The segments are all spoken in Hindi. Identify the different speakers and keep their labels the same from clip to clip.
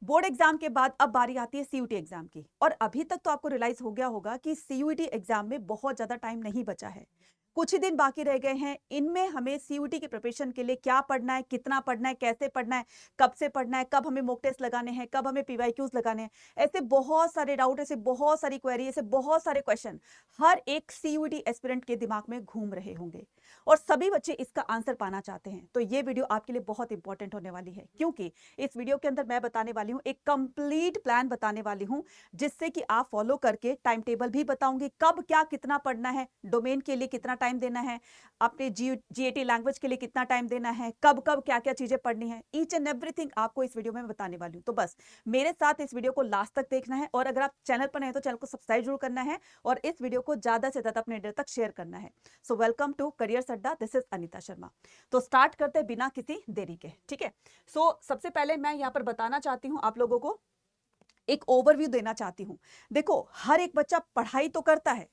Speaker 1: बोर्ड एग्जाम के बाद अब बारी आती है सीयूटी एग्जाम की। और अभी तक तो आपको रियलाइज हो गया होगा कि सीयूटी एग्जाम में बहुत ज्यादा टाइम नहीं बचा है। कुछ ही दिन बाकी रह गए हैं। इनमें हमें सीयूटी की प्रिपरेशन के लिए क्या पढ़ना है, कितना पढ़ना है, कैसे पढ़ना है, कब से पढ़ना है, कब हमें मॉक टेस्ट लगाने हैं, कब हमें पीवाईक्यूज लगाने हैं, ऐसे बहुत सारे डाउट, ऐसे बहुत सारी क्वेरी, ऐसे बहुत सारे क्वेश्चन हर एक सीयूटी एस्पिरेंट के दिमाग में घूम रहे होंगे और सभी बच्चे इसका आंसर पाना चाहते हैं। तो ये वीडियो आपके लिए बहुत इंपॉर्टेंट होने वाली है, क्योंकि इस वीडियो के अंदर मैं बताने वाली हूं, एक कंप्लीट प्लान बताने वाली हूं, जिससे कि आप फॉलो करके टाइम टेबल भी बताऊंगी, कब क्या कितना पढ़ना है, डोमेन के लिए कितना टाइम देना है, अपने जीएटी लैंग्वेज के लिए कितना टाइम देना है, कब कब क्या क्या चीजें पढ़नी है, ईच एंड एवरीथिंग आपको इस वीडियो में बताने वाली हूं। तो बस मेरे साथ इस वीडियो को लास्ट तक देखना है, और अगर आप चैनल पर नहीं तो चैनल को सब्सक्राइब जरूर करना है और इस वीडियो को ज्यादा से ज्यादा अपने तक शेयर करना है। सो वेलकम टू करियर अड्डा, दिस इज अनीता शर्मा। तो स्टार्ट करते हैं बिना किसी देरी के, ठीक है। सबसे पहले मैं यहाँ पर बताना चाहती हूँ, आप लोगों को एक ओवरव्यू देना चाहती हूँ। देखो, हर एक बच्चा पढ़ाई तो करता है,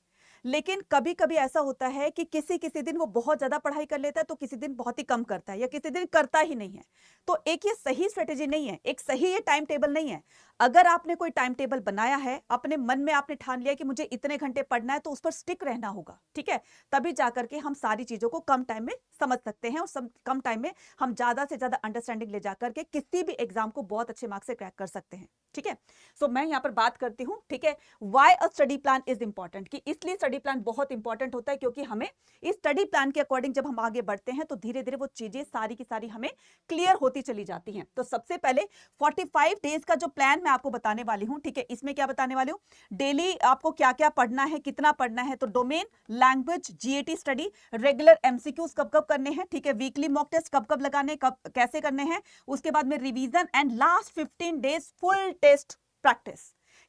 Speaker 1: लेकिन कभी कभी ऐसा होता है कि किसी किसी दिन वो बहुत ज्यादा पढ़ाई कर लेता है, तो किसी दिन बहुत ही कम करता है, या किसी दिन करता ही नहीं है। तो एक ये सही स्ट्रेटेजी नहीं है, एक सही ये टाइम टेबल नहीं है। अगर आपने कोई टाइम टेबल बनाया है, अपने मन में आपने ठान लिया कि मुझे इतने घंटे पढ़ना है, तो उस पर स्टिक रहना होगा, ठीक है। तभी जाकर के हम सारी चीजों को कम टाइम में समझ सकते हैं, और कम टाइम में हम ज्यादा से ज्यादा अंडरस्टैंडिंग ले जाकर के किसी भी एग्जाम को बहुत अच्छे मार्क्स से क्रैक कर सकते हैं, ठीक है। मैं यहाँ पर बात करती हूँ, ठीक है, why a study plan is important, कि इसलिए स्टडी प्लान बहुत इंपॉर्टेंट होता है, क्योंकि हमें इस स्टडी प्लान के अकॉर्डिंग जब हम आगे बढ़ते हैं, तो धीरे धीरे वो चीजें सारी की सारी हमें क्लियर होती चली जाती हैं। तो सबसे पहले 45 डेज का जो प्लान मैं आपको बताने वाली हूँ, ठीक है, इसमें क्या बताने वाली हूँ, डेली आपको क्या क्या पढ़ना है, कितना पढ़ना है, तो domain, language, GAT study, regular MCQs कब कब करने हैं, ठीक है, वीकली मॉक टेस्ट कब कब लगाने, कब कैसे करने हैं, उसके बाद में revision, and last 15 days full test practice.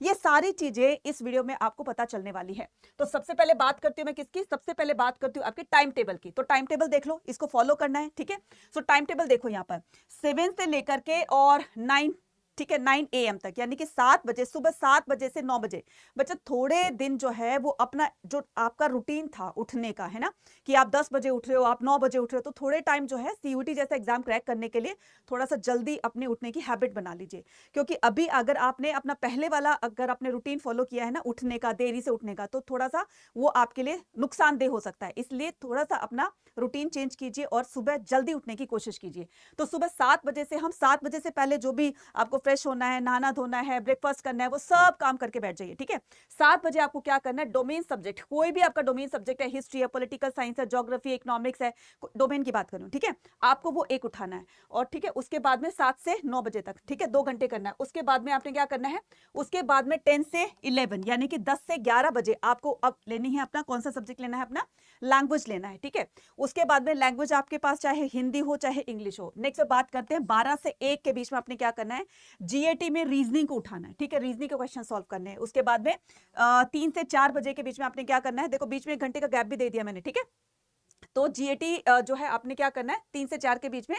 Speaker 1: ये सारी चीजें इस वीडियो में आपको पता चलने वाली है। तो सबसे पहले बात करती हूं मैं किसकी, सबसे पहले बात करती हूं आपके टाइम टेबल की। तो टाइम टेबल देख लो, इसको फॉलो करना है, ठीक है। टाइम टेबल देखो यहाँ पर 7 से लेकर के और 9, ठीक है, 9 AM तक, यानी कि 7 बजे, सुबह 7 बजे से 9 बजे। बच्चा थोड़े दिन जो है वो अपना जो आपका रूटीन था उठने का, है ना, कि आप 10 बजे उठ रहे हो, आप 9 बजे उठ रहे हो, तो थोड़े टाइम जो है सीयूटी जैसा एग्जाम क्रैक करने के लिए थोड़ा सा जल्दी अपने उठने की हैबिट बना लीजिए। क्योंकि अभी अगर आपने अपना पहले वाला अगर आपने रूटीन फॉलो किया है ना, उठने का, देरी से उठने का, तो थोड़ा सा वो आपके लिए नुकसानदेह हो सकता है। इसलिए थोड़ा सा अपना रूटीन चेंज कीजिए और सुबह जल्दी उठने की कोशिश कीजिए। तो सुबह 7 बजे से, हम 7 बजे से पहले जो भी आपको फ्रेश होना है, नहाना धोना है, ब्रेकफास्ट करना है, वो सब काम करके बैठ जाइए, ठीक है। 7 बजे आपको क्या करना है, डोमेन सब्जेक्ट, कोई भी आपका डोमेन सब्जेक्ट है, हिस्ट्री है, पॉलिटिकल साइंस है, ज्योग्राफी, इकोनॉमिक्स है, डोमेन की बात करूं, ठीक है, आपको वो एक उठाना है। और ठीक है, उसके बाद में 7 से 9 बजे तक, ठीक है, 2 घंटे करना है। उसके बाद में आपने क्या करना है, उसके बाद में 10 से 11, यानी कि 10 से 11 बजे आपको अब लेनी है अपना, कौन सा सब्जेक्ट लेना है, अपना लैंग्वेज लेना है, ठीक है। उसके बाद में लैंग्वेज आपके पास चाहे हिंदी हो चाहे इंग्लिश हो। नेक्स्ट बात करते हैं 12 से 1 के बीच में आपने क्या करना है, जीएटी में रीजनिंग को उठाना है, ठीक है, रीजनिंग के क्वेश्चन सॉल्व करने हैं। उसके बाद में 3 से 4 बजे के बीच में आपने क्या करना है, देखो बीच में 1 घंटे का गैप भी दे दिया मैंने, ठीक है। तो जीएटी जो है आपने क्या करना है 3 से 4 के बीच में।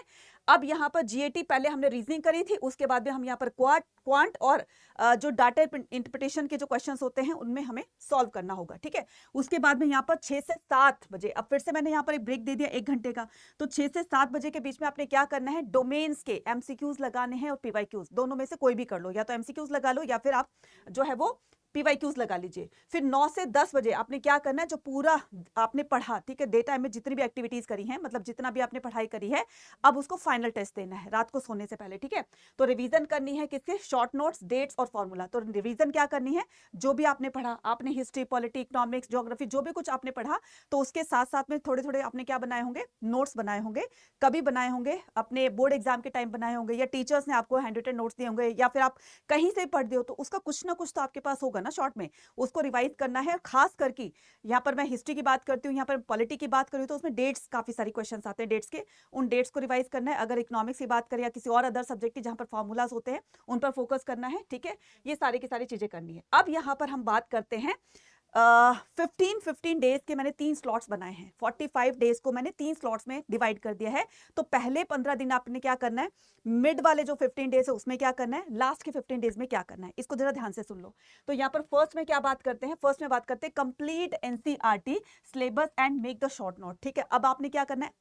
Speaker 1: अब यहाँ पर जीएटी पहले हमने रीजनिंग करी थी, उसके बाद में हम यहाँ पर क्वांट और जो डाटा इंटरप्रिटेशन के जो क्वेश्चंस होते हैं उनमें हमें सॉल्व करना होगा, ठीक है। उसके बाद में यहाँ पर 6 से 7 बजे, अब फिर से मैंने यहाँ पर एक ब्रेक दे दिया 1 घंटे का, तो 6 से 7 बजे के बीच में आपने क्या करना है, डोमेन्स के एमसीक्यूज लगाने हैं और पीवाईक्यूज, दोनों में से कोई भी कर लो, या तो एमसीक्यूज लगा लो या फिर आप जो है वो पीवाईक्यूज लगा लीजिए। फिर 9 से 10 बजे आपने क्या करना है, जो पूरा आपने पढ़ा, ठीक है, डे टाइम में जितनी भी एक्टिविटीज करी हैं, मतलब जितना भी आपने पढ़ाई करी है, अब उसको फाइनल टेस्ट देना है रात को सोने से पहले, ठीक है। तो रिवीजन करनी है किसके, शॉर्ट नोट्स, डेट्स और फॉर्मूला। तो रिवीजन क्या करनी है, जो भी आपने पढ़ा, आपने हिस्ट्री, पॉलिटी, इकोनॉमिक्स, ज्योग्राफी, जो भी कुछ आपने पढ़ा, तो उसके साथ साथ में थोड़े थोड़े आपने क्या बनाए होंगे, नोट्स बनाए होंगे। कभी बनाए होंगे, अपने बोर्ड एग्जाम के टाइम बनाए होंगे, या टीचर्स ने आपको हैंड रिटन नोट्स दिए होंगे, या फिर आप कहीं से पढ़ दिए हो, तो उसका कुछ ना कुछ तो आपके पास होगा ना शॉर्ट में, उसको रिवाइज करना है। खास करके यहाँ पर मैं हिस्ट्री की बात करती हूँ, यहाँ पर पॉलिटी की बात करूँ, तो उसमें डेट्स, काफी सारी क्वेश्चंस आते हैं डेट्स के, उन डेट्स को रिवाइज करना है। अगर इकोनॉमिक्स की बात करें या किसी और अदर सब्जेक्ट की जहाँ पर फॉर्मूलाज होते हैं, उन पर फोकस करना है, ठीक है। ये सारी की सारी चीजें करनी है। अब यहाँ पर हम बात करते हैं 15 डेज के मैंने 3 स्लॉट्स बनाए हैं, 45 डेज को मैंने 3 स्लॉट्स में डिवाइड कर दिया है। तो पहले 15 दिन आपने क्या करना है, मिड वाले जो 15 डेज है उसमें क्या करना है, लास्ट के 15 डेज में क्या करना है, इसको जरा ध्यान से सुन लो। तो यहाँ पर फर्स्ट में क्या बात करते हैं, फर्स्ट में बात करते हैं complete NCERT syllabus and make the short note, ठीक है। अब आपने क्या करना है,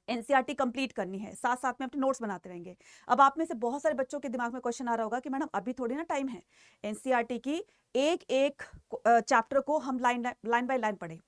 Speaker 1: एनसीईआरटी कंप्लीट करनी है, साथ साथ में अपने नोट्स बनाते रहेंगे। अब आप में से बहुत सारे बच्चों के दिमाग में क्वेश्चन आ रहा होगा कि मैडम अभी थोड़ी ना टाइम है एनसीईआरटी की एक एक चैप्टर को हम लाइन बाय लाइन पढ़े।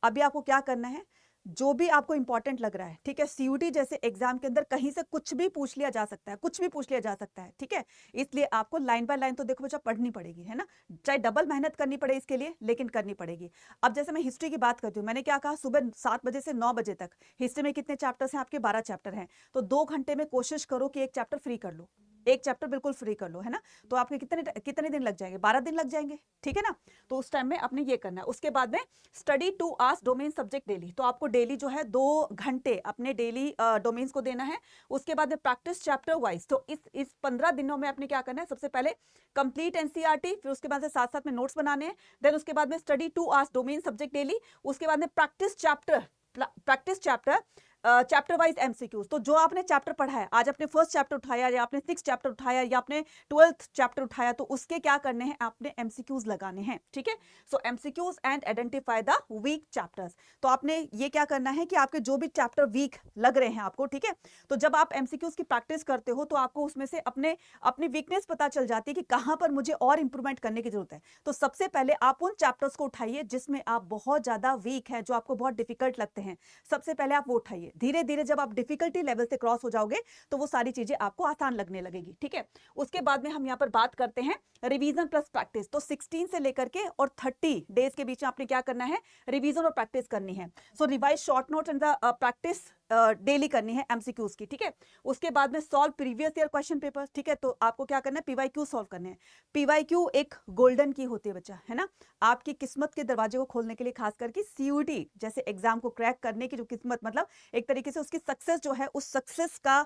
Speaker 1: अभी आपको क्या करना है, जो भी आपको इंपॉर्टेंट लग रहा है, ठीक है, सीयूटी जैसे एग्जाम के अंदर कहीं से कुछ भी पूछ लिया जा सकता है, कुछ भी पूछ लिया जा सकता है, ठीक है, इसलिए आपको लाइन बाय लाइन तो देखो बच्चा पढ़नी पड़ेगी, है ना, चाहे डबल मेहनत करनी पड़े इसके लिए, लेकिन करनी पड़ेगी। अब जैसे मैं हिस्ट्री की बात करती हूँ, मैंने क्या कहा, सुबह 7 बजे से 9 बजे तक हिस्ट्री में कितने चैप्टर्स हैं आपके, 12 चैप्टर हैं, तो 2 घंटे में कोशिश करो कि एक चैप्टर फ्री कर लो, एक चैप्टर बिल्कुल फ्री कर लो, है ना, तो आपके कितने दिन लग जाएंगे, 12 दिन लग जाएंगे, ठीक है ना। तो उस टाइम में आपने ये करना है। उसके बाद में study 2 hours domain subject daily, तो आपको डेली जो है 2 घंटे अपने डेली डोमेन्स को देना है। उसके बाद में प्रैक्टिस चैप्टर वाइज, तो इस 15 दिनों में आपने क्या करना है, सबसे पहले कंप्लीट एनसीईआरटी, फिर उसके बाद से साथ साथ में नोट्स बनाने हैं, देन उसके बाद में study 2 hours domain subject daily, उसके बाद में practice chapter chapter wise MCQs. तो जो आपने चैप्टर पढ़ा है, आज आपने फर्स्ट चैप्टर उठाया या आपने 6th चैप्टर उठाया या आपने 12th चैप्टर उठाया, तो उसके क्या करने हैं, आपने एमसीक्यूज लगाने हैं, ठीक है। So MCQs and identify the weak chapters. तो आपने ये क्या करना है कि आपके जो भी चैप्टर वीक लग रहे हैं आपको, ठीक है, तो जब आप एमसीक्यूज की प्रैक्टिस करते हो तो आपको उसमें से अपनी वीकनेस पता चल जाती है कि कहां पर मुझे और इंप्रूवमेंट करने की जरूरत है। तो सबसे पहले आप उन चैप्टर्स को उठाइए जिसमें आप बहुत ज्यादा वीक हैं, जो आपको बहुत डिफिकल्ट लगते हैं, सबसे पहले आप वो उठाइए। धीरे धीरे जब आप डिफिकल्टी लेवल से क्रॉस हो जाओगे तो वो सारी चीजें आपको आसान लगने लगेगी, ठीक है। उसके बाद में हम यहाँ पर बात करते हैं रिवीजन प्लस प्रैक्टिस। तो 16 से लेकर के और 30 डेज के बीच में आपने क्या करना है, रिवीजन और प्रैक्टिस करनी है। So revise short note and the practice daily करनी है एमसीक्यूज की, ठीक है। उसके बाद में solve previous year question paper, ठीक है, तो आपको क्या करना है, पीवाईक्यू सॉल्व करने हैं। पीवाईक्यू एक गोल्डन की होती है बच्चा, है ना, आपकी किस्मत के दरवाजे को खोलने के लिए, खास करके सीयूटी जैसे एग्जाम को क्रैक करने की जो किस्मत, मतलब एक तरीके से उसकी सक्सेस जो है, उस सक्सेस का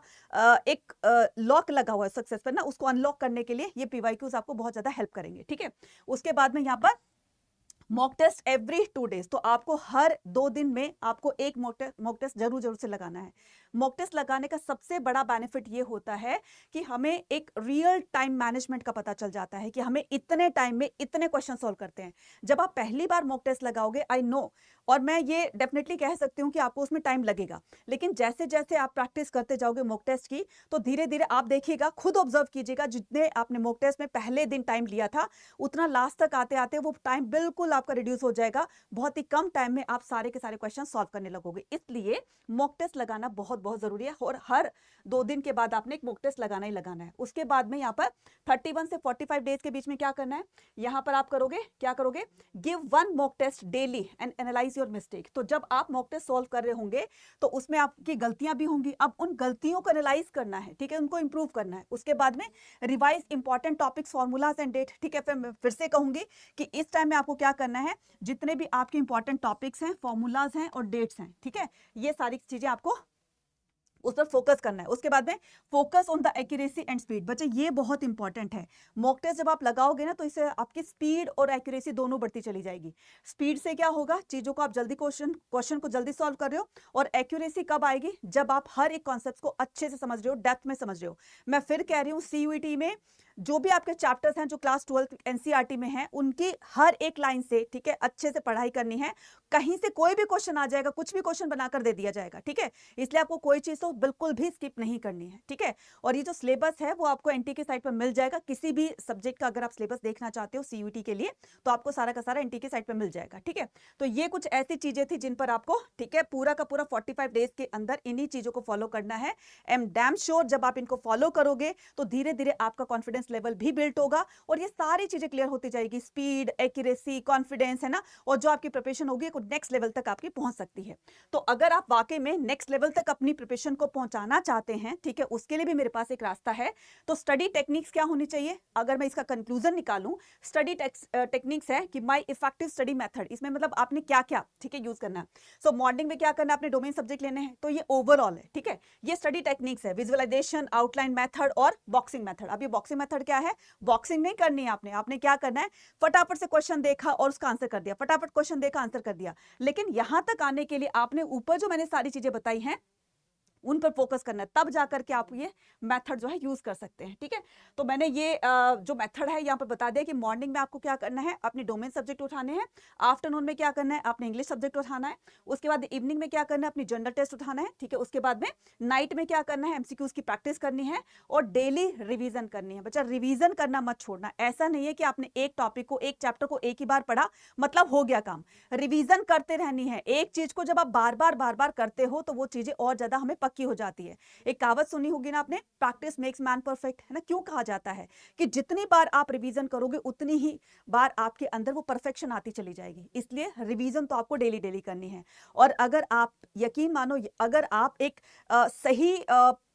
Speaker 1: एक लॉक लगा हुआ है सक्सेस पर ना, उसको अनलॉक करने के लिए ये पीवाईक्यूज आपको बहुत ज्यादा हेल्प करेंगे, ठीक है। उसके बाद में यहाँ पर मॉक टेस्ट एवरी 2 डेज, तो आपको हर 2 दिन में आपको एक मॉक टेस्ट जरूर से लगाना है। मॉक टेस्ट लगाने का सबसे बड़ा बेनिफिट ये होता है कि हमें एक रियल टाइम मैनेजमेंट का पता चल जाता है कि हमें इतने टाइम में इतने क्वेश्चन सॉल्व करते हैं। जब आप पहली बार मॉक टेस्ट लगाओगे, आई नो, और मैं ये डेफिनेटली कह सकती हूँ कि आपको उसमें टाइम लगेगा, लेकिन जैसे जैसे आप प्रैक्टिस करते जाओगे मॉक टेस्ट की, तो धीरे धीरे आप देखिएगा, खुद ऑब्जर्व कीजिएगा, जितने आपने मॉक टेस्ट में पहले दिन टाइम लिया था, उतना लास्ट तक आते आते वो टाइम बिल्कुल आपका रिड्यूस हो जाएगा। बहुत ही कम टाइम में आप सारे के सारे क्वेश्चन सॉल्व करने लगोगे। इसलिए मॉक टेस्ट लगाना बहुत बहुत जरूरी है, और हर 2 दिन के बाद आपने एक मॉक टेस्ट लगाना ही लगाना है। उसके बाद में यहाँ पर 31 से 45 डेज के बीच में क्या करना है, यहाँ पर आप करोगे, क्या करोगे, give 1 mock test daily and analyse your mistake. तो जब आप मॉक टेस्ट सॉल्व कर रहे होंगे तो उसमें आपकी गलतियां भी होंगी, अब उन गलतियों को एनालाइज करना है, ठीक है, उनको इंप्रूव करना है। उसके बाद में revise important topics, formulas and date, ठीक है। फिर से कहूंगी कि इस टाइम में आपको क्या करना है, जितने भी आपके इंपॉर्टेंट टॉपिक्स हैं, फॉर्मूलाज हैं और डेट्स हैं, ठीक है, ये सारी चीजें आपको उस पर फोकस करना है। उसके बाद में focus on the accuracy and speed. बच्चे ये बहुत इंपॉर्टेंट है, मॉक टेस्ट जब आप लगाओगे ना, तो इससे आपकी स्पीड और एक्यूरेसी दोनों बढ़ती चली जाएगी। स्पीड से क्या होगा, चीजों को आप जल्दी क्वेश्चन को जल्दी सॉल्व कर रहे हो, और एक्यूरेसी कब आएगी, जब आप हर एक कॉन्सेप्ट को अच्छे से समझ रहे हो, डेप्थ में समझ रहे हो। मैं फिर कह रही हूँ, सीयूईटी में जो भी आपके चैप्टर्स हैं जो क्लास 12 एनसीईआरटी में हैं, उनकी हर एक लाइन से, ठीक है, अच्छे से पढ़ाई करनी है। कहीं से कोई भी क्वेश्चन आ जाएगा, कुछ भी क्वेश्चन बनाकर दे दिया जाएगा, ठीक है, इसलिए आपको कोई चीज तो बिल्कुल भी स्किप नहीं करनी है, ठीक है। और ये जो सिलेबस है वो आपको एनटी के साइट पर मिल जाएगा। किसी भी सब्जेक्ट का अगर आप सिलेबस देखना चाहते हो सीयूईटी के लिए, तो आपको सारा का सारा एनटी के साइट पर मिल जाएगा, ठीक है। तो ये कुछ ऐसी चीजें थी जिन पर आपको, ठीक है, पूरा का पूरा 45 डेज के अंदर इन्हीं चीजों को फॉलो करना है। आई एम डैम श्योर जब आप इनको फॉलो करोगे तो धीरे धीरे आपका कॉन्फिडेंस लेवल भी बिल्ड होगा, और ये सारी चीजें क्लियर होती जाएगी, स्पीड, एक्यूरेसी, कॉन्फिडेंस, है ना, और जो आपकी प्रिपरेशन होगी नेक्स्ट लेवल तक आपकी पहुंच सकती है। तो अगर आप वाकई में नेक्स्ट लेवल तक अपनी प्रिपरेशन को पहुंचाना चाहते हैं, ठीक है, उसके लिए भी मेरे पास एक रास्ता है। तो स्टडी टेक्निक्स क्या होनी चाहिए, अगर मैं इसका कंक्लूजन निकालूं, स्टडी टेक्निक्स है कि माय इफेक्टिव स्टडी मेथड, इसमें मतलब आपने क्या क्या, ठीक है, यूज करना है। सो मॉर्निंग में क्या करना है, अपने डोमेन सब्जेक्ट लेने हैं, तो ये ओवरऑल है, ठीक है, ये स्टडी टेक्निक्स है, विजुअलाइजेशन, आउटलाइन मेथड और बॉक्सिंग मेथड। अब ये बॉक्सिंग मेथड क्या है, बॉक्सिंग नहीं करनी है आपने क्या करना है, फटाफट से क्वेश्चन देखा और उसका आंसर कर दिया, फटाफट क्वेश्चन देखा, आंसर कर दिया। लेकिन यहां तक आने के लिए आपने ऊपर जो मैंने सारी चीजें बताई हैं, उन पर फोकस करना है, तब जाकर के आप ये मेथड जो है यूज कर सकते हैं। ठीक है, तो मैंने ये जो मेथड है यहाँ पर बता दिया कि मॉर्निंग में आपको क्या करना है, अपने डोमेन सब्जेक्ट उठाने हैं, आफ्टरनून में क्या करना है, आपने इंग्लिश सब्जेक्ट उठाना है, उसके बाद इवनिंग में क्या करना है, अपनी जनरल टेस्ट उठाना है। ठीक है, उसके बाद में नाइट में क्या करना है, एमसीक्यूज की प्रैक्टिस करनी है और डेली रिवीजन करनी है। बच्चा रिवीजन करना मत छोड़ना, ऐसा नहीं है कि आपने एक टॉपिक को, एक चैप्टर को एक ही बार पढ़ा मतलब हो गया काम, रिवीजन करते रहनी है। एक चीज को जब आप बार बार करते हो तो वो चीजें और ज्यादा हमें पक्की हो जाती है। एक कहावत सुनी होगी ना आपने, प्रैक्टिस मेक्स मैन परफेक्ट, है ना। क्यों कहा जाता है कि जितनी बार आप रिवीजन करोगे उतनी ही बार आपके अंदर वो परफेक्शन आती चली जाएगी। इसलिए रिवीजन तो आपको डेली डेली करनी है। और अगर आप यकीन मानो, अगर आप एक सही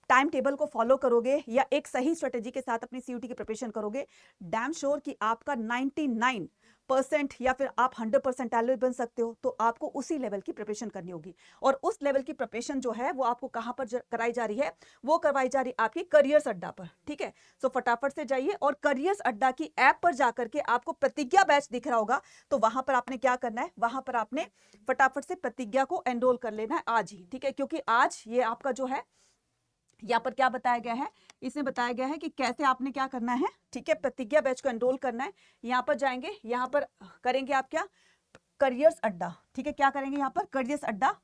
Speaker 1: टाइम टेबल को फॉलो करोगे या एक सही स्ट्रेटेजी के साथ अपनी सीयूटी की प्रिपरेशन करोगे, डैम श्योर कि आपका 99% या फिर आप 100% टैलेंट बन सकते हो। तो आपको उसी लेवल की प्रिपरेशन करनी होगी। और उस लेवल की प्रिपरेशन जो है वो आपको कहां पर कराई जा रही है, वो करवाई जा रही है आपकी करियर्स अड्डा पर। ठीक है, सो फटाफट से जाइए और करियर्स अड्डा की ऐप पर जाकर के आपको प्रतिज्ञा बैच दिख रहा होगा, तो वहां पर आपने क्या करना है, वहां पर आपने फटाफट से प्रतिज्ञा को एनरोल कर लेना है आज ही। ठीक है, क्योंकि आज ये आपका जो है, यहाँ पर क्या बताया गया है, इसमें बताया गया है कि कैसे आपने क्या करना है। ठीक है, प्रतिज्ञा बैच को एनरोल करना है। यहाँ पर जाएंगे, यहाँ पर करेंगे आप क्या, करियर्स अड्डा। ठीक है, क्या करेंगे यहाँ पर, करियर्स अड्डा।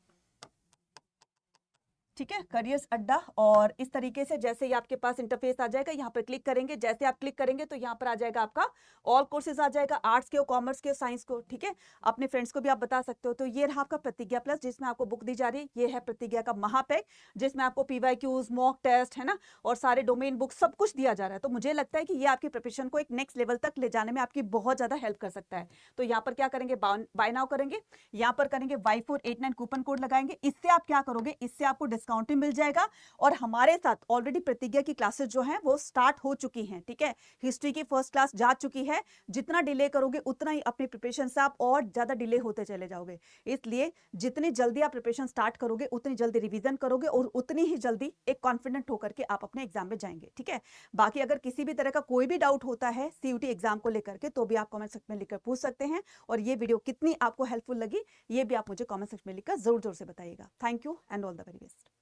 Speaker 1: ठीक है, करियर्स अड्डा। और इस तरीके से जैसे ही आपके पास इंटरफेस आ जाएगा, यहाँ पर क्लिक करेंगे। जैसे आप क्लिक करेंगे तो यहाँ पर आ जाएगा आपका ऑल कोर्सेज आ जाएगा, आर्ट्स के हो, कॉमर्स के हो, साइंस को। ठीक है, अपने फ्रेंड्स को भी आप बता सकते हो। तो ये रहा आपका प्रतिज्ञा प्लस, जिसमें आपको बुक दी जा रही है। ये है प्रतिज्ञा का महापैक, जिसमें आपको पीवाईक्यूज, मॉक टेस्ट, है ना, और सारे डोमेन बुक सब कुछ दिया जा रहा है। तो मुझे लगता है कि ये आपकी प्रिपरेशन को एक नेक्स्ट लेवल तक ले जाने में आपकी बहुत ज्यादा हेल्प कर सकता है। तो यहाँ पर क्या करेंगे, बाय नाउ करेंगे, यहाँ पर करेंगे Y489 कूपन कोड लगाएंगे। इससे आप क्या करोगे, इससे आपको डिस्काउंट भी मिल जाएगा। और हमारे साथ ऑलरेडी प्रतिज्ञा की क्लासेस जो हैं वो स्टार्ट हो चुकी हैं। ठीक है, हिस्ट्री की फर्स्ट क्लास जा चुकी है। जितना डिले करोगे उतना ही अपनी प्रिपरेशन से आप और ज्यादा डिले होते चले जाओगे। इसलिए जितनी जल्दी आप प्रिपरेशन स्टार्ट करोगे उतनी जल्दी रिवीजन करोगे और उतनी ही जल्दी एक कॉन्फिडेंट होकर के आप अपने एग्जाम में जाएंगे। ठीक है, बाकी अगर किसी भी तरह का कोई भी डाउट होता है सीयूटी एग्जाम को लेकर के, तो भी आप कमेंट सेक्शन में लिखकर पूछ सकते हैं। और ये वीडियो कितनी आपको हेल्पफुल लगी, ये भी आप मुझे कमेंट सेक्शन में लिखकर जरूर से बताइएगा। Thank you and all the very best.